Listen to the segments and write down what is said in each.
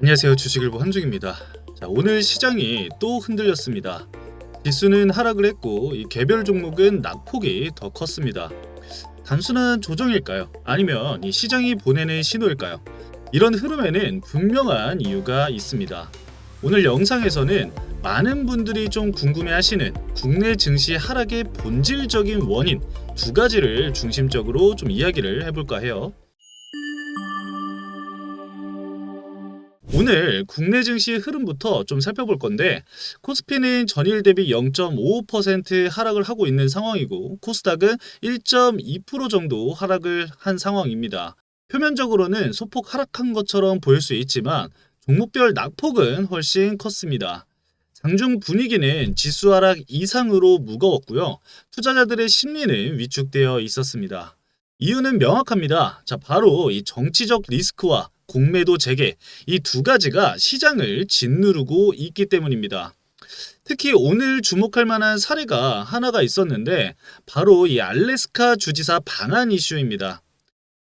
안녕하세요. 주식일보 한중입니다. 자, 오늘 시장이 또 흔들렸습니다. 지수는 하락을 했고 이 개별 종목은 낙폭이 더 컸습니다. 단순한 조정일까요? 아니면 이 시장이 보내는 신호일까요? 이런 흐름에는 분명한 이유가 있습니다. 오늘 영상에서는 많은 분들이 좀 궁금해하시는 국내 증시 하락의 본질적인 원인 두 가지를 중심적으로 좀 이야기를 해볼까 해요. 오늘 국내 증시 흐름부터 좀 살펴볼 건데, 코스피는 전일 대비 0.55% 하락을 하고 있는 상황이고 코스닥은 1.2% 정도 하락을 한 상황입니다. 표면적으로는 소폭 하락한 것처럼 보일 수 있지만 종목별 낙폭은 훨씬 컸습니다. 장중 분위기는 지수 하락 이상으로 무거웠고요. 투자자들의 심리는 위축되어 있었습니다. 이유는 명확합니다. 자, 바로 이 정치적 리스크와 공매도 재개, 이 두 가지가 시장을 짓누르고 있기 때문입니다. 특히 오늘 주목할 만한 사례가 하나가 있었는데 바로 이 알래스카 주지사 방한 이슈입니다.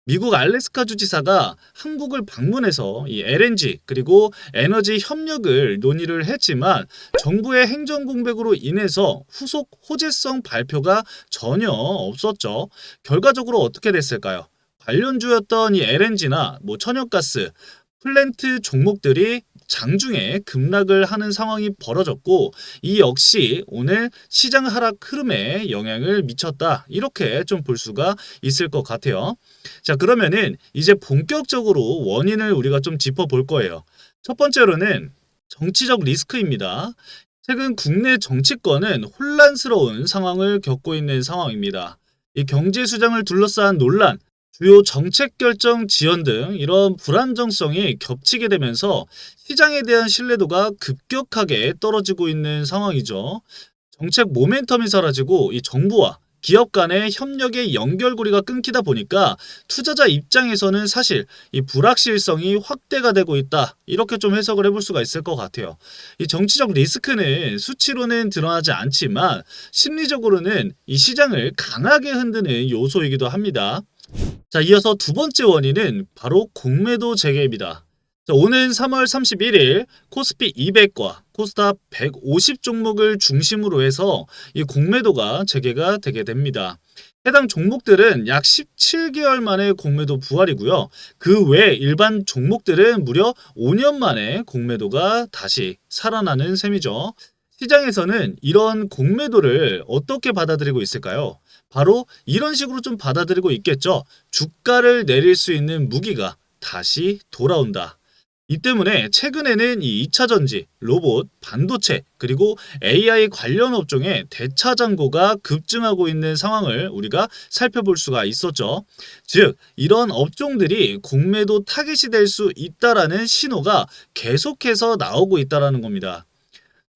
미국 알래스카 주지사가 한국을 방문해서 이 LNG 그리고 에너지 협력을 논의를 했지만 정부의 행정 공백으로 인해서 후속 호재성 발표가 전혀 없었죠. 결과적으로 어떻게 됐을까요? 관련주였던 이 LNG나 천연가스, 플랜트 종목들이 장중에 급락을 하는 상황이 벌어졌고 이 역시 오늘 시장 하락 흐름에 영향을 미쳤다. 이렇게 좀 볼 수가 있을 것 같아요. 자, 그러면은 이제 본격적으로 원인을 우리가 좀 짚어볼 거예요. 첫 번째로는 정치적 리스크입니다. 최근 국내 정치권은 혼란스러운 상황을 겪고 있는 상황입니다. 이 경제 수장을 둘러싼 논란, 주요 정책 결정 지연 등 이런 불안정성이 겹치게 되면서 시장에 대한 신뢰도가 급격하게 떨어지고 있는 상황이죠. 정책 모멘텀이 사라지고 이 정부와 기업 간의 협력의 연결고리가 끊기다 보니까 투자자 입장에서는 사실 이 불확실성이 확대가 되고 있다. 이렇게 좀 해석을 해볼 수가 있을 것 같아요. 이 정치적 리스크는 수치로는 드러나지 않지만 심리적으로는 이 시장을 강하게 흔드는 요소이기도 합니다. 자, 이어서 두 번째 원인은 바로 공매도 재개입니다. 자, 오는 3월 31일 코스피 200과 코스닥 150 종목을 중심으로 해서 이 공매도가 재개가 되게 됩니다. 해당 종목들은 약 17개월 만에 공매도 부활이고요. 그 외 일반 종목들은 무려 5년 만에 공매도가 다시 살아나는 셈이죠. 시장에서는 이런 공매도를 어떻게 받아들이고 있을까요? 바로 이런 식으로 좀 받아들이고 있겠죠. 주가를 내릴 수 있는 무기가 다시 돌아온다. 이 때문에 최근에는 이 2차전지, 로봇, 반도체, 그리고 AI 관련 업종의 대차장고가 급증하고 있는 상황을 우리가 살펴볼 수가 있었죠. 즉, 이런 업종들이 공매도 타깃이 될 수 있다라는 신호가 계속해서 나오고 있다라는 겁니다.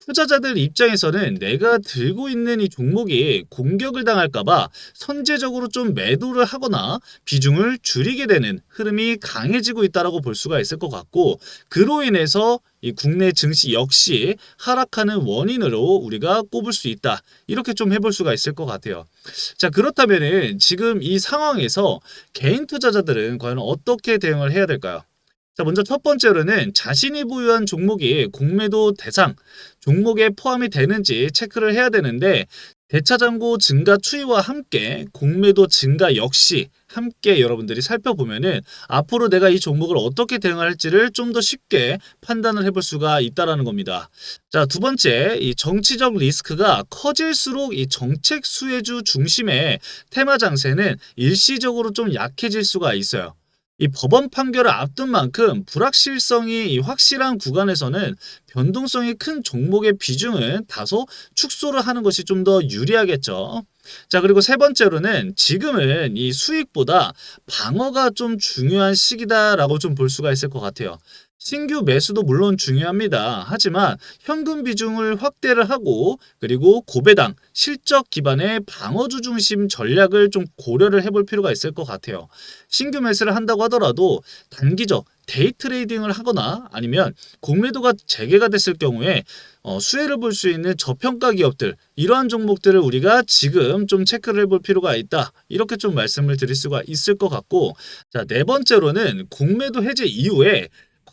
투자자들 입장에서는 내가 들고 있는 이 종목이 공격을 당할까봐 선제적으로 좀 매도를 하거나 비중을 줄이게 되는 흐름이 강해지고 있다고 볼 수가 있을 것 같고, 그로 인해서 이 국내 증시 역시 하락하는 원인으로 우리가 꼽을 수 있다. 이렇게 좀 해볼 수가 있을 것 같아요. 자, 그렇다면은 지금 이 상황에서 개인 투자자들은 과연 어떻게 대응을 해야 될까요? 자, 먼저 첫 번째로는 자신이 보유한 종목이 공매도 대상 종목에 포함이 되는지 체크를 해야 되는데, 대차장고 증가 추이와 함께 공매도 증가 역시 함께 여러분들이 살펴보면은 앞으로 내가 이 종목을 어떻게 대응할지를 좀 더 쉽게 판단을 해볼 수가 있다라는 겁니다. 자, 두 번째, 이 정치적 리스크가 커질수록 이 정책 수혜주 중심의 테마 장세는 일시적으로 좀 약해질 수가 있어요. 이 법원 판결을 앞둔 만큼 불확실성이 확실한 구간에서는 변동성이 큰 종목의 비중은 다소 축소를 하는 것이 좀 더 유리하겠죠. 자, 그리고 세 번째로는 지금은 이 수익보다 방어가 좀 중요한 시기다라고 좀 볼 수가 있을 것 같아요. 신규 매수도 물론 중요합니다. 하지만 현금 비중을 확대를 하고 그리고 고배당, 실적 기반의 방어주 중심 전략을 좀 고려를 해볼 필요가 있을 것 같아요. 신규 매수를 한다고 하더라도 단기적 데이 트레이딩을 하거나 아니면 공매도가 재개가 됐을 경우에 수혜를 볼 수 있는 저평가 기업들, 이러한 종목들을 우리가 지금 좀 체크를 해볼 필요가 있다. 이렇게 좀 말씀을 드릴 수가 있을 것 같고, 자, 네 번째로는 공매도 해제 이후에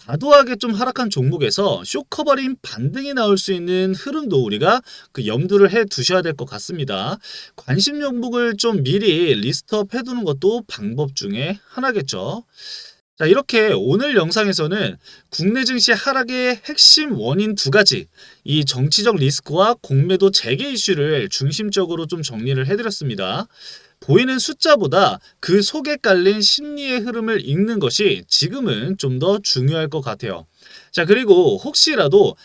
과도하게 좀 하락한 종목에서 쇼커버링 반등이 나올 수 있는 흐름도 우리가 염두를 해 두셔야 될 것 같습니다. 관심 종목을 좀 미리 리스트업 해두는 것도 방법 중에 하나겠죠. 자, 이렇게 오늘 영상에서는 국내 증시 하락의 핵심 원인 두 가지, 이 정치적 리스크와 공매도 재개 이슈를 중심적으로 좀 정리를 해드렸습니다. 보이는 숫자보다 그 속에 깔린 심리의 흐름을 읽는 것이 지금은 좀 더 중요할 것 같아요. 자, 그리고 혹시라도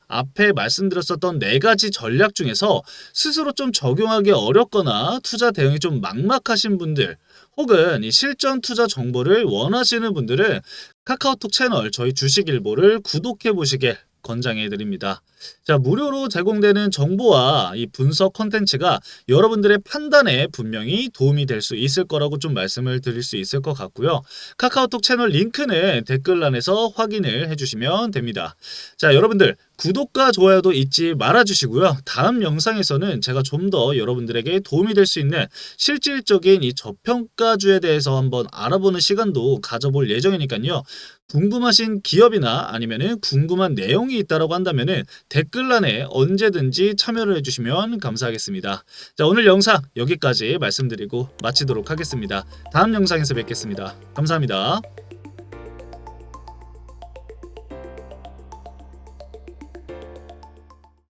앞에 말씀드렸었던 네 가지 전략 중에서 스스로 좀 적용하기 어렵거나 투자 대응이 좀 막막하신 분들, 혹은 이 실전 투자 정보를 원하시는 분들은 카카오톡 채널 저희 주식일보를 구독해 보시길 권장해 드립니다. 자, 무료로 제공되는 정보와 이 분석 컨텐츠가 여러분들의 판단에 분명히 도움이 될 수 있을 거라고 좀 말씀을 드릴 수 있을 것 같고요. 카카오톡 채널 링크는 댓글란에서 확인을 해주시면 됩니다. 자, 여러분들 구독과 좋아요도 잊지 말아 주시고요. 다음 영상에서는 제가 좀 더 여러분들에게 도움이 될 수 있는 실질적인 이 저평가주에 대해서 한번 알아보는 시간도 가져볼 예정이니까요. 궁금하신 기업이나 아니면은 궁금한 내용이 있다라고 한다면은 댓글란에 언제든지 참여를 해주시면 감사하겠습니다. 자, 오늘 영상 여기까지 말씀드리고 마치도록 하겠습니다. 다음 영상에서 뵙겠습니다. 감사합니다.